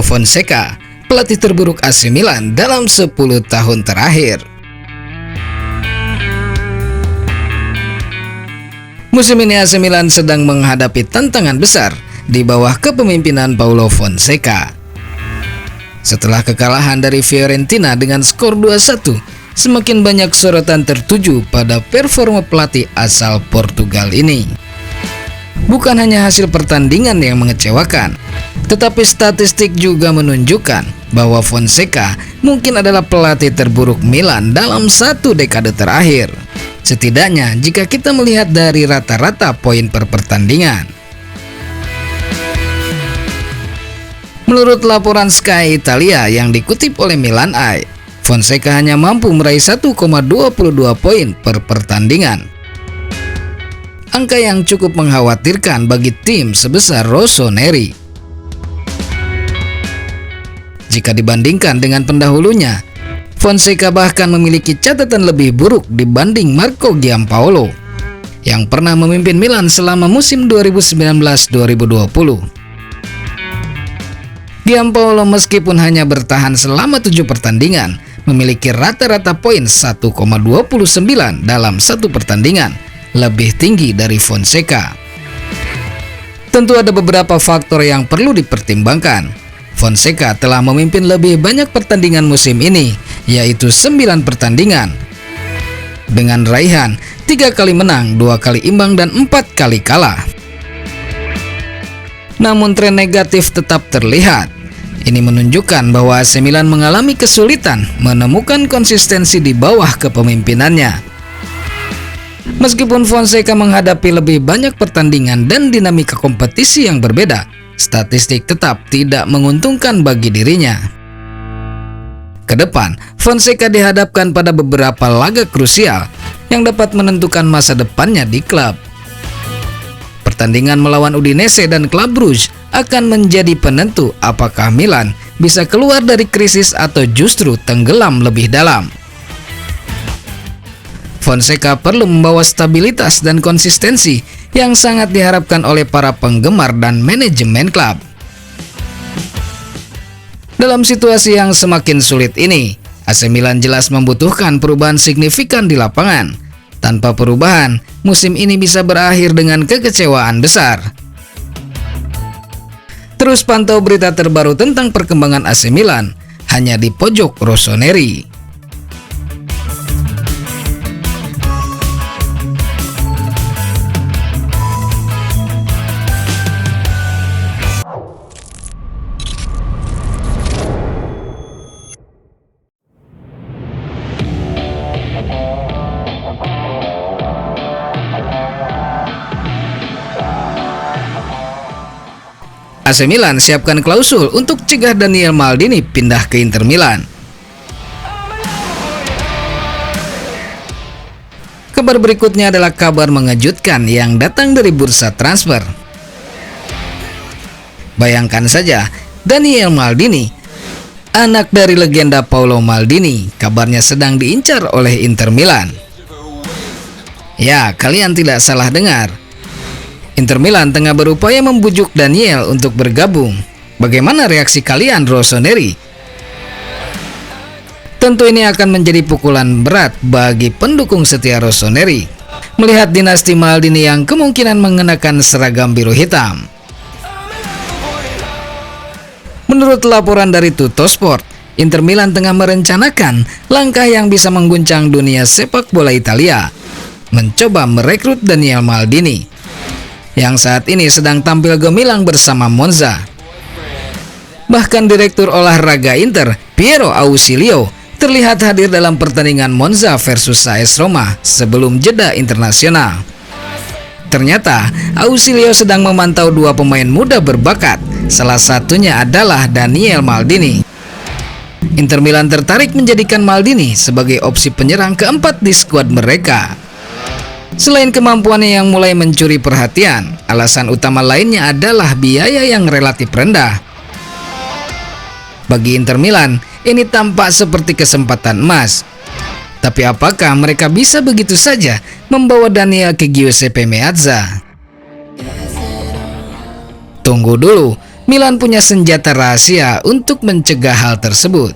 Paulo Fonseca, pelatih terburuk AC Milan dalam 10 tahun terakhir. Musim ini AC Milan sedang menghadapi tantangan besar di bawah kepemimpinan Paulo Fonseca. Setelah kekalahan dari Fiorentina dengan skor 2-1, semakin banyak sorotan tertuju pada performa pelatih asal Portugal ini. Bukan hanya hasil pertandingan yang mengecewakan, tetapi statistik juga menunjukkan bahwa Fonseca mungkin adalah pelatih terburuk Milan dalam 1 dekade terakhir. Setidaknya jika kita melihat dari rata-rata poin per pertandingan. Menurut laporan Sky Italia yang dikutip oleh Milan Eye, Fonseca hanya mampu meraih 1,22 poin per pertandingan. Angka yang cukup mengkhawatirkan bagi tim sebesar Rossoneri. Jika dibandingkan dengan pendahulunya, Fonseca bahkan memiliki catatan lebih buruk dibanding Marco Giampaolo yang pernah memimpin Milan selama musim 2019-2020. Giampaolo meskipun hanya bertahan selama 7 pertandingan, memiliki rata-rata poin 1,29 dalam 1 pertandingan, lebih tinggi dari Fonseca. Tentu ada beberapa faktor yang perlu dipertimbangkan. Fonseca telah memimpin lebih banyak pertandingan musim ini, yaitu 9 pertandingan, dengan raihan 3 kali menang, 2 kali imbang, dan 4 kali kalah. Namun tren negatif tetap terlihat. Ini menunjukkan bahwa AC Milan mengalami kesulitan menemukan konsistensi di bawah kepemimpinannya. Meskipun Fonseca menghadapi lebih banyak pertandingan dan dinamika kompetisi yang berbeda, statistik tetap tidak menguntungkan bagi dirinya. Kedepan, Fonseca dihadapkan pada beberapa laga krusial yang dapat menentukan masa depannya di klub. Pertandingan melawan Udinese dan Club Brugge akan menjadi penentu apakah Milan bisa keluar dari krisis atau justru tenggelam lebih dalam. Fonseca perlu membawa stabilitas dan konsistensi yang sangat diharapkan oleh para penggemar dan manajemen klub. Dalam situasi yang semakin sulit ini, AC Milan jelas membutuhkan perubahan signifikan di lapangan. Tanpa perubahan, musim ini bisa berakhir dengan kekecewaan besar. Terus pantau berita terbaru tentang perkembangan AC Milan hanya di Pojok Rossoneri. AC Milan siapkan klausul untuk cegah Daniel Maldini pindah ke Inter Milan. Kabar berikutnya adalah kabar mengejutkan yang datang dari bursa transfer. Bayangkan saja, Daniel Maldini, anak dari legenda Paolo Maldini, kabarnya sedang diincar oleh Inter Milan. Ya, kalian tidak salah dengar. Inter Milan tengah berupaya membujuk Daniel untuk bergabung. Bagaimana reaksi kalian, Rossoneri? Tentu ini akan menjadi pukulan berat bagi pendukung setia Rossoneri melihat dinasti Maldini yang kemungkinan mengenakan seragam biru hitam. Menurut laporan dari Tuttosport, Inter Milan tengah merencanakan langkah yang bisa mengguncang dunia sepak bola Italia, mencoba merekrut Daniel Maldini yang saat ini sedang tampil gemilang bersama Monza. Bahkan Direktur Olahraga Inter, Piero Ausilio, terlihat hadir dalam pertandingan Monza versus AS Roma sebelum jeda internasional. Ternyata, Ausilio sedang memantau 2 pemain muda berbakat, salah satunya adalah Daniel Maldini. Inter Milan tertarik menjadikan Maldini sebagai opsi penyerang keempat di skuad mereka. Selain kemampuannya yang mulai mencuri perhatian, alasan utama lainnya adalah biaya yang relatif rendah. Bagi Inter Milan, ini tampak seperti kesempatan emas. Tapi apakah mereka bisa begitu saja membawa Daniel ke Giuseppe Meazza? Tunggu dulu, Milan punya senjata rahasia untuk mencegah hal tersebut.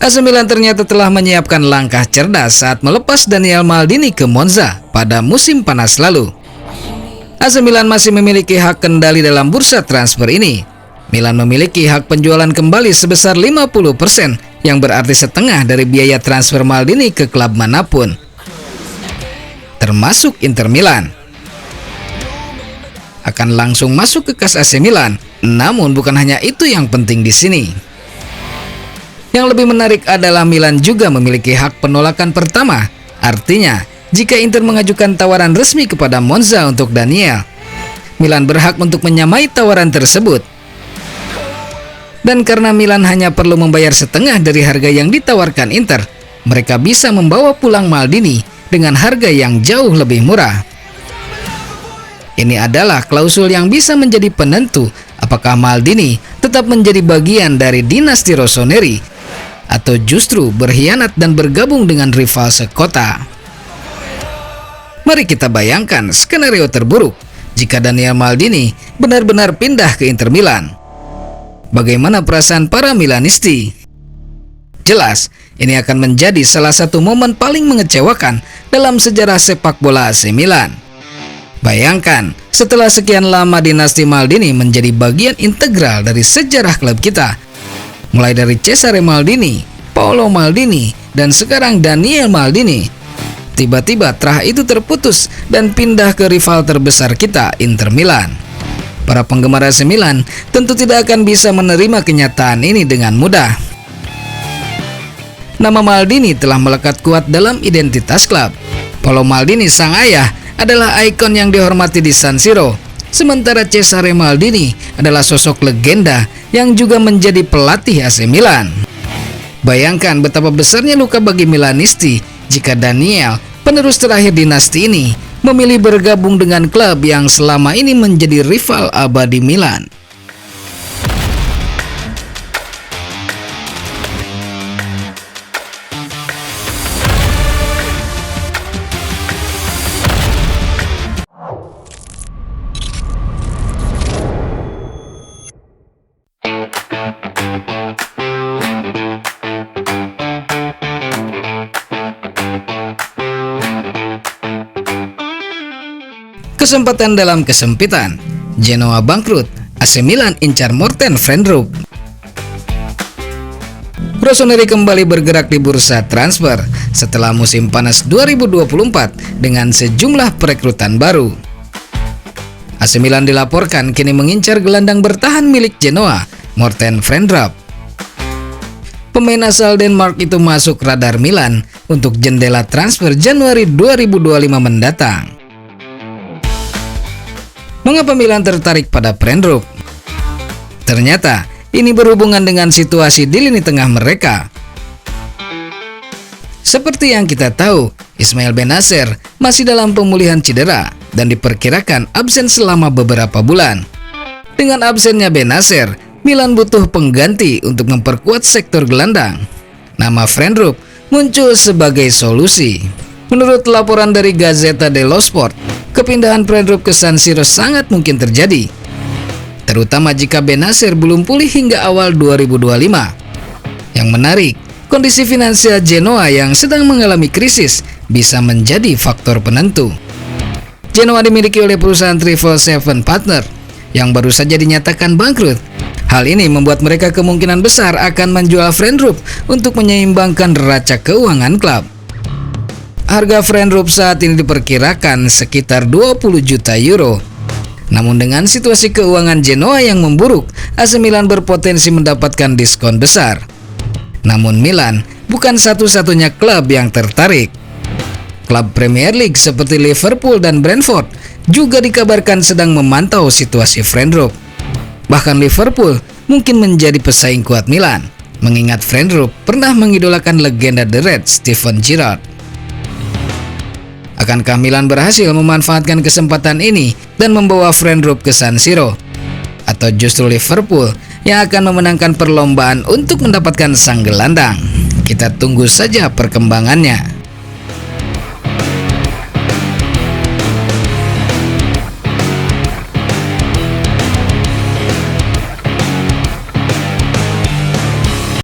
AC Milan ternyata telah menyiapkan langkah cerdas saat melepas Daniel Maldini ke Monza pada musim panas lalu. AC Milan masih memiliki hak kendali dalam bursa transfer ini. Milan memiliki hak penjualan kembali sebesar 50%, yang berarti setengah dari biaya transfer Maldini ke klub manapun, termasuk Inter Milan. Akan langsung masuk ke kas AC Milan. Namun bukan hanya itu yang penting di sini. Yang lebih menarik adalah Milan juga memiliki hak penolakan pertama. Artinya, jika Inter mengajukan tawaran resmi kepada Monza untuk Daniel, Milan berhak untuk menyamai tawaran tersebut. Dan karena Milan hanya perlu membayar setengah dari harga yang ditawarkan Inter, mereka bisa membawa pulang Maldini dengan harga yang jauh lebih murah. Ini adalah klausul yang bisa menjadi penentu apakah Maldini tetap menjadi bagian dari dinasti Rossoneri atau justru berkhianat dan bergabung dengan rival sekota. Mari kita bayangkan skenario terburuk jika Daniel Maldini benar-benar pindah ke Inter Milan. Bagaimana perasaan para Milanisti? Jelas, ini akan menjadi salah satu momen paling mengecewakan dalam sejarah sepak bola AC Milan. Bayangkan, setelah sekian lama dinasti Maldini menjadi bagian integral dari sejarah klub kita. Mulai dari Cesare Maldini, Paolo Maldini, dan sekarang Daniel Maldini. Tiba-tiba terah itu terputus dan pindah ke rival terbesar kita, Inter Milan. Para penggemar AC Milan tentu tidak akan bisa menerima kenyataan ini dengan mudah. Nama Maldini telah melekat kuat dalam identitas klub. Paolo Maldini, sang ayah, adalah ikon yang dihormati di San Siro, sementara Cesare Maldini adalah sosok legenda yang juga menjadi pelatih AC Milan. Bayangkan betapa besarnya luka bagi Milanisti jika Daniel, penerus terakhir dinasti ini, memilih bergabung dengan klub yang selama ini menjadi rival abadi Milan. Kesempatan dalam kesempitan. Genoa bangkrut, AC Milan incar Morten Frenrup. Rossoneri kembali bergerak di bursa transfer setelah musim panas 2024 dengan sejumlah perekrutan baru. AC Milan dilaporkan kini mengincar gelandang bertahan milik Genoa, Morten Frenrup. Pemain asal Denmark itu masuk radar Milan untuk jendela transfer Januari 2025 mendatang. Mengapa Milan tertarik pada Frenrup? Ternyata ini berhubungan dengan situasi di lini tengah mereka. Seperti yang kita tahu, Ismail Bennacer masih dalam pemulihan cedera dan diperkirakan absen selama beberapa bulan. Dengan absennya Bennacer, Milan butuh pengganti untuk memperkuat sektor gelandang. Nama Frenrup muncul sebagai solusi. Menurut laporan dari Gazzetta dello Sport, kepindahan Frenrup ke San Siro sangat mungkin terjadi, terutama jika Bennacer belum pulih hingga awal 2025. Yang menarik, kondisi finansial Genoa yang sedang mengalami krisis bisa menjadi faktor penentu. Genoa dimiliki oleh perusahaan 777 Partner yang baru saja dinyatakan bangkrut. Hal ini membuat mereka kemungkinan besar akan menjual Frenrup untuk menyeimbangkan neraca keuangan klub. Harga Frenrup saat ini diperkirakan sekitar 20 juta euro. Namun dengan situasi keuangan Genoa yang memburuk, AC Milan berpotensi mendapatkan diskon besar. Namun Milan bukan satu-satunya klub yang tertarik. Klub Premier League seperti Liverpool dan Brentford juga dikabarkan sedang memantau situasi Frenrup. Bahkan Liverpool mungkin menjadi pesaing kuat Milan, mengingat Frenrup pernah mengidolakan legenda The Red Steven Gerrard. Akankah Milan berhasil memanfaatkan kesempatan ini dan membawa Frenrup ke San Siro? Atau justru Liverpool yang akan memenangkan perlombaan untuk mendapatkan sang gelandang? Kita tunggu saja perkembangannya.